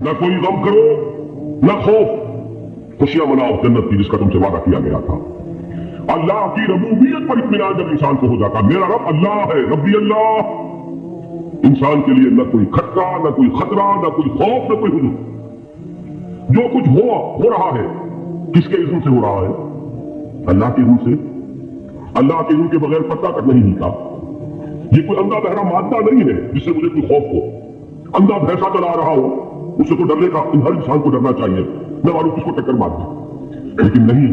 न कोई गम करो न खौफ, खुशियां मनाओ जन्नत की जिसका तुमसे वादा किया गया था। अल्लाह की रबूबियत पर इत्मीनान जब इंसान को हो जाता, मेरा रब अल्लाह है, रब्बी अल्लाह, इंसान के लिए न कोई खतरा, न कोई खतरा, न कोई खौफ, न कोई हुजूर। जो कुछ हो रहा है किसके इज़्न से हो रहा है? अल्लाह के इज़्न से। अल्लाह के इज़्न के बगैर पत्ता तक नहीं हिलता। ये कोई अंधा बहरा मादा नहीं है जिससे मुझे कोई खौफ हो। अंधा भैंसा चला रहा हो उससे तो डरने का हर इंसान को डरना चाहिए, न मालूम किसको टक्कर मार दे, लेकिन नहीं,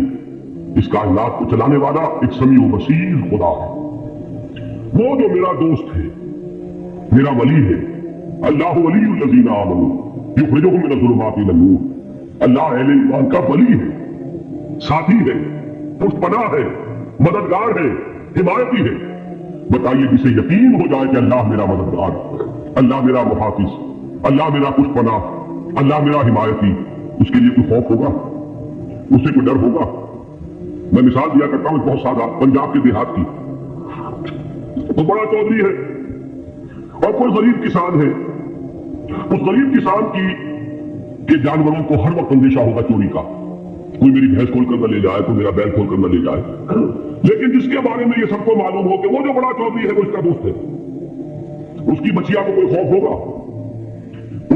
इस कायनात को चलाने वाला एक समीउ बसीर खुदा है। वो जो मेरा दोस्त है, मेरा वली है, अल्लाह वलियुल लज़ीना आमनू युखरिजुहुम मिनज़-ज़ुलुमाति इलन-नूर। अल्लाह अहले ईमान का वली है, साथी है, पुष्टपनाह है, मददगार है, हिमायती है। बताइए जिसे यकीन हो जाए कि अल्लाह मेरा मददगार, अल्लाह मेरा मुहाफिज, अल्लाह मेरा पुष्टपनाह, अल्लाह मेरा हिमायती, उसके लिए कोई खौफ होगा? उससे कोई डर होगा? मैं मिसाल दिया करता हूं बहुत सादा, पंजाब के देहात की। तो बड़ा चौधरी है और कोई गरीब किसान है। उस गरीब किसान के जानवरों को हर वक्त अंदेशा होगा चोरी का, कोई मेरी भैंस खोल कर न ले जाए, कोई मेरा बैल खोल कर न ले जाए। लेकिन जिसके बारे में ये सबको मालूम हो कि वो जो बड़ा चौधरी है वो इसका दोस्त है, उसकी बच्चिया को कोई खौफ होगा?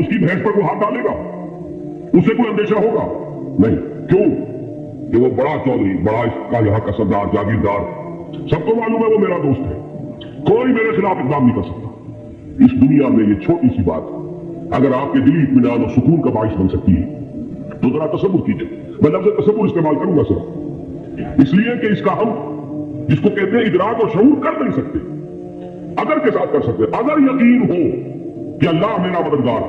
उसकी भैंस पर कोई हाथ डालेगा? उसे कोई अंदेशा होगा? नहीं। क्यों? कि वो बड़ा चौधरी, बड़ा इसका यहाँ का सरदार, जागीरदार, सबको मालूम है वो मेरा दोस्त है, कोई मेरे खिलाफ इक़दाम नहीं कर सकता। इस दुनिया में ये छोटी सी बात अगर आपके दिली इत्मीनान और सुकून का बाइस बन सकती है तो जरा तसव्वुर कीजिए। मैं लफ्ज़ तसव्वुर इस्तेमाल करूंगा सिर्फ इसलिए कि इसका हम जिसको कहते हैं इदराक और शऊर कर नहीं सकते, अगर के साथ कर सकते। अगर यकीन हो कि अल्लाह मेरा मददगार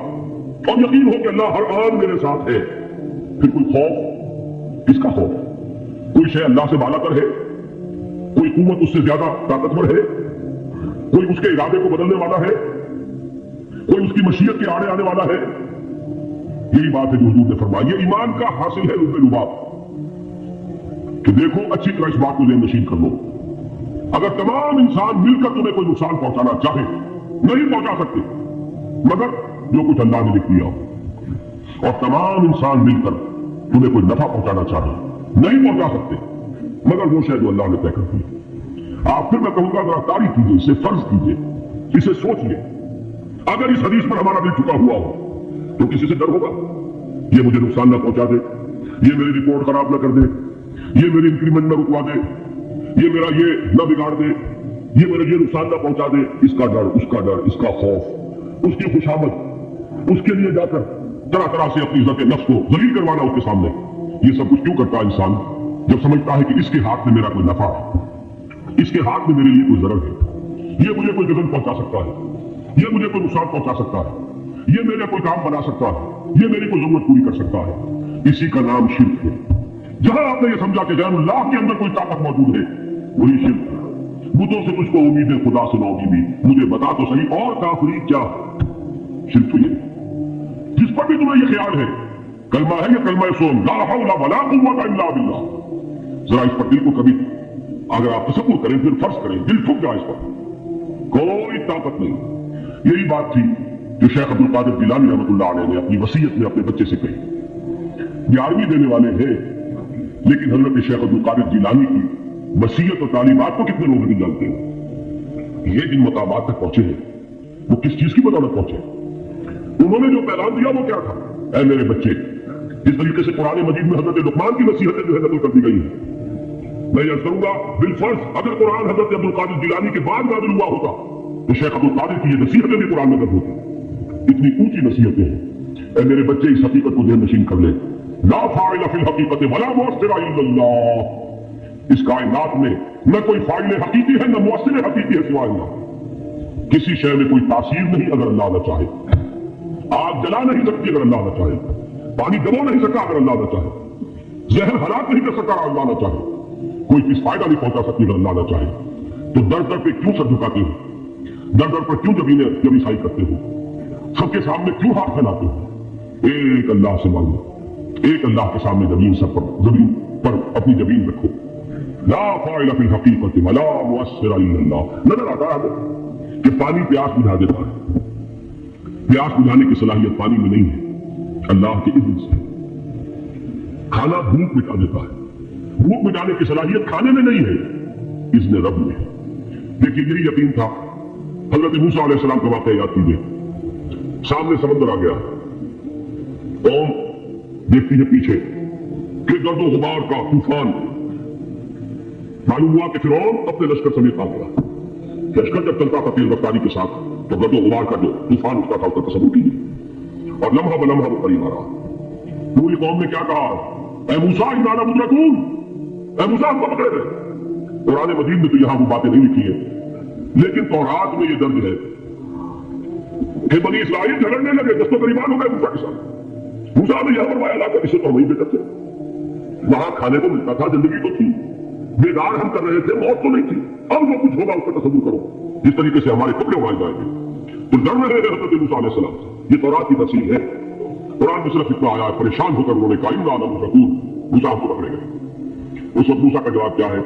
और यकीन हो कि अल्लाह हर आन मेरे साथ है, फिर कोई खौफ? किसका खौफ? कोई शय अल्लाह से बालातर है, कोई कुव्वत उससे ज्यादा ताकतवर है, कोई उसके इरादे को बदलने वाला है, कोई उसकी मशीयत के आड़े आने वाला है? यही बात है जो हुजूर ने फरमाई। ये ईमान का हासिल है रुब्बे लुबाब कि देखो अच्छी तरह इस बात को ज़हन नशीन कर लो। अगर तमाम इंसान मिलकर तुम्हें कोई नुकसान पहुंचाना चाहे, नहीं पहुंचा सकते मगर जो कुछ अल्लाह ने लिख दिया हो, और तमाम इंसान मिलकर तुम्हें कोई नफा पहुंचाना चाहे, नहीं पहुंचा सकते मगर वो शायद जो अल्लाह ने तय कर दिया। आप फिर मैं कहूंगा जरा तारीफ कीजिए, इसे फर्ज कीजिए, इसे सोचिए। अगर इस हदीस पर हमारा दिल झुका हुआ हो तो किसी से डर होगा? ये मुझे नुकसान ना पहुंचा दे, ये मेरी रिपोर्ट खराब ना कर दे, ये मेरी इंक्रीमेंट ना रुकवा दे, ये मेरा ये ना बिगाड़ दे, ये मेरे ये नुकसान ना पहुंचा दे। इसका डर, उसका डर, इसका खौफ, उसकी खुशामद, उसके लिए जाकर तरह तरह से अपनी इज्जत नफ्स को जलील करवाना उसके सामने। ये सब कुछ क्यों करता है इंसान? जब समझता है कि इसके हाथ में मेरा कोई नफा है, इसके हाथ में मेरे लिए कोई जरूरत है, ये मुझे कोई गजन पहुंचा सकता है, ये मुझे कोई नुकसान पहुंचा सकता है, ये मेरे कोई काम बना सकता है, ये मेरी कोई जरूरत पूरी कर सकता है। इसी का नाम शिर्क है। जहां आपने ये समझा कि गैरुल्लाह के अंदर कोई ताकत मौजूद है, वही शिर्क है। बुतों से तुझको उम्मीद है, खुदा से ना उम्मीदी, मुझे बता तो सही और काफिरी क्या? शिर्क तो ये जिस पर भी तुम्हें ये ख्याल है कलमा है, ये कलमा सोम ला हौला वला कुव्वता इल्ला बिल्लाह, जरा इस पर दिल को कभी अगर आप तसव्वुर करें, फिर फर्ज करें, दिल ठुक जाए इस पर, कोई ताकत नहीं। यही बात थी जो शेख अब्दुल कादिर जिलानी रहमतुल्लाह अलैह ने अपनी वसीयत में अपने बच्चे से कही। 11वीं देने वाले हैं, लेकिन हजरत शेख अब्दुल कादिर जिलानी की वसीयत और तालीमात को कितने लोग नहीं जानते हैं। ये जिन मकामात तक पहुंचे हैं वो किस चीज की बदौलत पहुंचे? उन्होंने जो पैगाम दिया वो क्या था? ऐ मेरे बच्चे, जिस तरीके से कुरान मजीद में हजरत लुकमान की नसीहतें जो है नकल कर दी गई है, मैं यह करूंगा बिलफर्ज अगर कुरान हजरत अब्दुल कादिर जिलानी के बाद नाज़िल हुआ होता तो शेख अब्दुल कादिर की ये नसीहतें भी कुरान में दर्ज होती। इतनी ऊंची नसीहतें हैं। ऐ मेरे बच्चे, इस हकीकत को ज़हन नशीन कर ले, ला फाइल फिल हकीकत वला मुअस्सिर इल्लल्लाह। इस कायनात में न कोई फाइल हकीकी है, न मुअस्सिर हकीकी है सिवाय अल्लाह। किसी शय में कोई तासीर नहीं अगर अल्लाह न चाहे। आग जला नहीं सकती अगर अल्लाह न चाहे, पानी दबो नहीं सकता अगर अल्लाह न चाहे, जहर हलाक नहीं कर सकता अगर अल्लाह न चाहे, कोई किस फायदा नहीं पहुंचा सकती अगर अल्लाह न चाहे। तो दर दर पे क्यों सर झुकाते हो? दर दर पर क्यों जबी साई करते हो? सबके सामने क्यों हाथ फैलाते हो? एक अल्लाह से मांगो, एक अल्लाह के सामने जमीन पर अपनी जमीन रखो। ला फाइल फिल हकीकत वला मुअस्सिर इल्लल्लाह। नजर आता है कि पानी प्यास बुझा देता है, प्यास बुझाने की सलाहियत पानी में नहीं है। अल्लाह के इज़्न से। खाना भूख मिटा देता है, भूख मिटाने की सलाहियत खाने में नहीं है, इज़्न रब में। देखिए यही यकीन था। हजरत मूसा अलैहिस्सलाम का वाक़या याद कीजिए। सामने समंदर आ गया, कौम देखती है पीछे कि गर्दो गुबार का तूफान। मालूम हुआ कि फिरौन अपने लश्कर समेत आ गया। लश्कर जब चलता था तेज रफ्तारी के साथ तो गर्दो गुबार का जो तूफान उठता था उसका तसव्वुर कीजिए, और लम्हा ब लम्हा वो करीब आ रहा। पूरी कौम ने क्या कहा, ऐ मूसा इन्ना लमुद्रकून, ऐ मूसा हमको पकड़े गए। कुरान मजीद में तो यहां वो बातें नहीं लिखी है, लेकिन तौरात में ये दर्ज है कि बनी इस्राइल झगड़ने लगे, दस्तों करीबान हो गए मूसा के साथ। मूसा ने यह फरमाया लाकर इसे तो वही बेकत थे, वहां खाने को मिलता था, जिंदगी तो थी, बेदार हम कर रहे थे, मौत तो नहीं थी। अब जो कुछ होगा उसका तसव्वुर करो, जिस तरीके से हमारे टुकड़े उड़ाए जाएंगे। तो डर रहे थे हज़रत मूसा अलैहिस्सलाम से। ये तौरात की तफसीर है। कुरान में सिर्फ इतना आया, परेशान होकर उन्होंने कहा इन्ना लमुद्रकून, मूसा हमको पकड़े गए। उस वक्त मूसा का जवाब क्या है,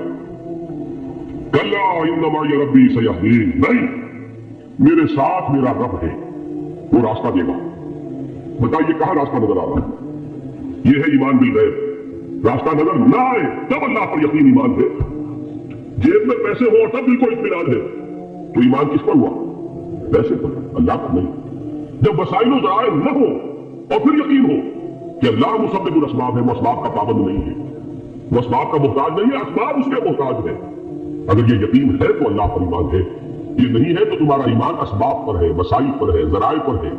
कल्ला इन्ना माई रब्बी सयहदीन, नहीं, मेरे साथ मेरा रब है, वो रास्ता देगा। बताइए कहां रास्ता नजर आ रहा है? ये है ईमान बिल गैब। रास्ता नजर ना आए तब अल्लाह पर यकीन ईमान है। जेब में पैसे हो तब भी कोई इत्मीनान है, तो ईमान किस पर हुआ? पैसे पर, अल्लाह पर नहीं। जब वसाइल ज़राए न हो और फिर यकीन हो कि अल्लाह मुसब्बिबुल अस्बाब है, वो असबाब का पाबंद नहीं है, वो असबाब का मोहताज नहीं है, असबाब उसके मोहताज है। अगर ये यकीन है तो अल्लाह पर ईमान है, ये नहीं है तो तुम्हारा ईमान असबाब पर है, वसाइल पर है, ज़राए पर है,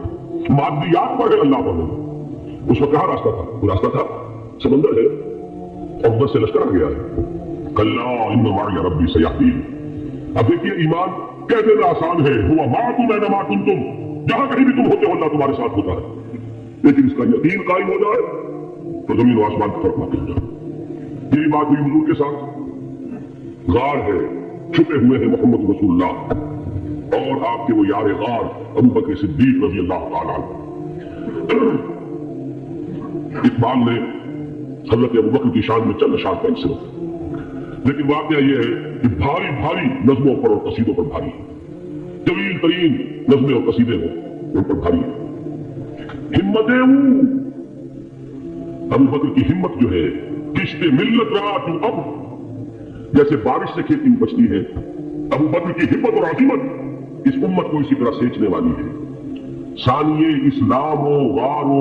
मादियात पर है, अल्लाह पर नहीं। उस वक्त कहां रास्ता था? वो रास्ता था समंदर है, और उधर से लश्कर आ गया है। कल्ला इन्ना माई रब्बी सयहदीन। अब देखिए ईमान कह देना आसान है, हुआ माकुम ऐनमा कुंतुम, जहां कहीं भी तुम होते हो अल्लाह तुम्हारे साथ होता है, लेकिन इसका यकीन कायम हो जाए तो जमीन और आसमान का फर्क वाक़ई हो जाए। यही बात हुई हुजूर के साथ। गार है, छुपे हुए हैं मोहम्मद रसूलुल्लाह और आपके वो यार गार अबू बकर सिद्दीक रज़ी अल्लाह तआला अन्हु। इकबाल ने हजरत अबू बकर की शान में चंद अशार पेश सिर्फ, लेकिन वाक़या यह है कि भारी भारी नज़्मों पर और कसीदों पर भारी, तवील तरीन नज़्में और कसीदे हो उन पर भारी है। हिम्मतें अबू बकर की हिम्मत जो है, किश्ते मिल्लत रहा तू अब, जैसे बारिश से खेती उपजती है, अबू बकर की हिम्मत और अज़ीमत इस उम्मत को इसी तरह सेंचने वाली है। सानिए इस्लाम गारो